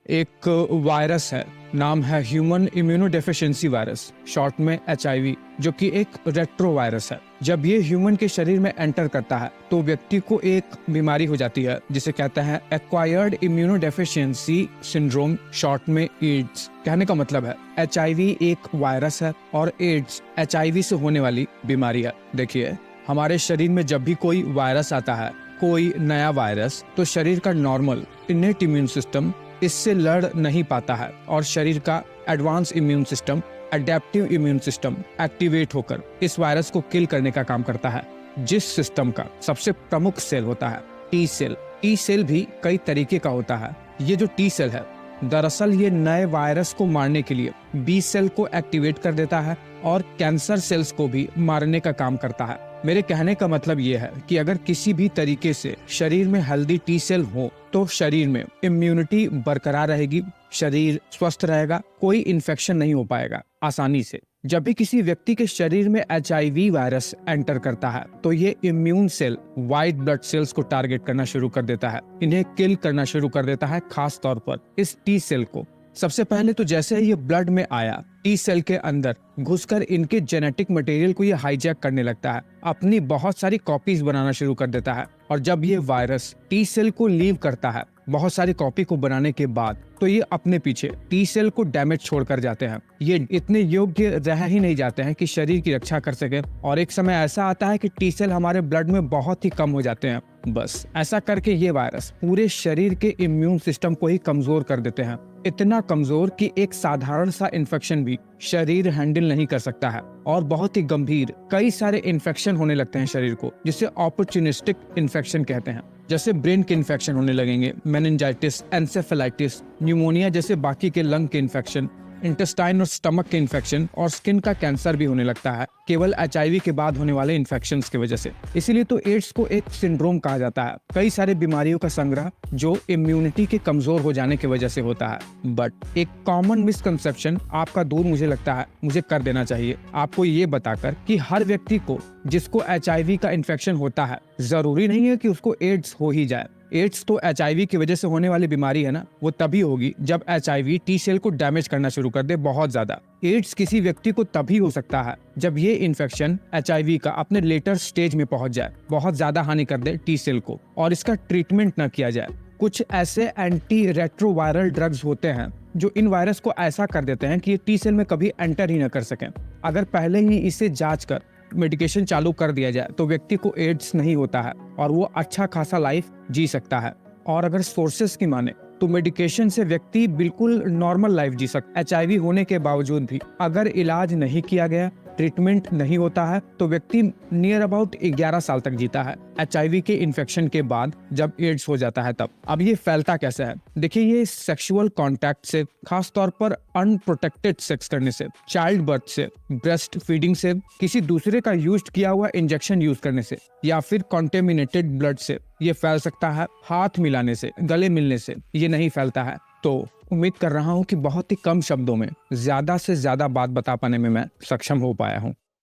एक वायरस है, नाम है ह्यूमन इम्यूनोडेफिशिएंसी वायरस, शॉर्ट में HIV, जो कि एक रेट्रो वायरस है। जब ये ह्यूमन के शरीर में एंटर करता है तो व्यक्ति को एक बीमारी हो जाती है जिसे कहते हैं एक्वायर्ड इम्यूनोडेफिशिएंसी सिंड्रोम, शॉर्ट में एड्स। कहने का मतलब है HIV एक वायरस है और एड्स HIV से होने वाली बीमारी है। देखिए, हमारे शरीर में जब भी कोई वायरस आता है, कोई नया वायरस, तो शरीर का नॉर्मल इनेट इम्यून सिस्टम इससे लड़ नहीं पाता है और शरीर का advance immune system, adaptive immune system activate होकर इस वायरस को किल करने का काम करता है, जिस सिस्टम का सबसे प्रमुख सेल होता है टी सेल। टी सेल भी कई तरीके का होता है। ये जो टी सेल है, दरअसल ये नए वायरस को मारने के लिए बी सेल को एक्टिवेट कर देता है और कैंसर सेल्स को भी मारने का काम करता है। मेरे कहने का मतलब ये है कि अगर किसी भी तरीके से शरीर में हेल्दी टी सेल हो तो शरीर में इम्यूनिटी बरकरार रहेगी, शरीर स्वस्थ रहेगा, कोई इन्फेक्शन नहीं हो पाएगा आसानी से। जब भी किसी व्यक्ति के शरीर में HIV वायरस एंटर करता है तो ये immune cell white blood cells को टारगेट करना शुरू कर देता है, इन्हें किल करना शुरू कर देता है, खास तौर पर इस टी सेल को। सबसे पहले तो जैसे ही ये ब्लड में आया, टी सेल के अंदर घुसकर इनके जेनेटिक मटेरियल को ये हाईजैक करने लगता है, अपनी बहुत सारी कॉपीज बनाना शुरू कर देता है। और जब ये वायरस टी सेल को लीव करता है बहुत सारी कॉपी को बनाने के बाद, तो ये अपने पीछे टी सेल को डैमेज छोड़कर जाते हैं। ये इतने योग्य रह ही नहीं जाते हैं कि शरीर की रक्षा कर सके, और एक समय ऐसा आता है कि टी सेल हमारे ब्लड में बहुत ही कम हो जाते हैं। बस ऐसा करके ये वायरस पूरे शरीर के इम्यून सिस्टम को ही कमजोर कर देते हैं, इतना कमजोर कि एक साधारण सा इन्फेक्शन भी शरीर हैंडल नहीं कर सकता है, और बहुत ही गंभीर कई सारे इन्फेक्शन होने लगते हैं शरीर को, जिसे अपॉर्चुनिस्टिक इन्फेक्शन कहते हैं। जैसे ब्रेन के इन्फेक्शन होने लगेंगे, मेनिंजाइटिस, एंसेफेलाइटिस, न्यूमोनिया जैसे बाकी के लंग के इन्फेक्शन, इंटेस्टाइन और स्टमक के इन्फेक्शन, और स्किन का कैंसर भी होने लगता है केवल HIV के बाद होने वाले इन्फेक्शंस की वजह से। इसीलिए तो एड्स को एक सिंड्रोम कहा जाता है, कई सारे बीमारियों का संग्रह जो इम्यूनिटी के कमजोर हो जाने की वजह से होता है। बट एक कॉमन मिसकंसेप्शन आपका दूर मुझे लगता है मुझे कर देना चाहिए, आपको ये बताकर कि हर व्यक्ति को जिसको HIV का इन्फेक्शन होता है, जरूरी नहीं है कि उसको एड्स हो ही जाए। एड्स तो HIV की वजह से होने वाली बीमारी है ना, वो तभी होगी जब HIV टी सेल को डैमेज करना शुरू कर दे बहुत ज्यादा। एड्स किसी व्यक्ति को तभी हो सकता है जब ये इन्फेक्शन HIV का अपने लेटर स्टेज में पहुंच जाए, बहुत ज्यादा हानि कर दे टी सेल को और इसका ट्रीटमेंट न किया जाए। कुछ ऐसे एंटी रेट्रोवायरल ड्रग्स होते हैं जो इन वायरस को ऐसा कर देते हैं कि ये टी सेल में कभी एंटर ही न कर सकें। अगर पहले ही इसे जांच कर मेडिकेशन चालू कर दिया जाए तो व्यक्ति को एड्स नहीं होता है और वो अच्छा खासा लाइफ जी सकता है। और अगर सोर्सेस की माने तो मेडिकेशन से व्यक्ति बिल्कुल नॉर्मल लाइफ जी सकता है। HIV होने के बावजूद भी अगर इलाज नहीं किया गया, ट्रीटमेंट नहीं होता है, तो व्यक्ति नियर अबाउट 11 साल तक जीता है। HIV के इन्फेक्शन के बाद जब एड्स हो जाता है तब। अब ये फैलता कैसे है? देखिए, ये सेक्सुअल कांटेक्ट से, खास तौर पर अनप्रोटेक्टेड सेक्स करने से, चाइल्ड बर्थ से, ब्रेस्ट फीडिंग से, किसी दूसरे का यूज किया हुआ इंजेक्शन यूज करने से, या फिर कॉन्टेमिनेटेड ब्लड से ये फैल सकता है। हाथ मिलाने से, गले मिलने से ये नहीं फैलता है। तो उम्मीद कर रहा हूँ कि बहुत ही कम शब्दों में ज्यादा से ज्यादा बात बता पाने में मैं सक्षम हो पाया हूँ।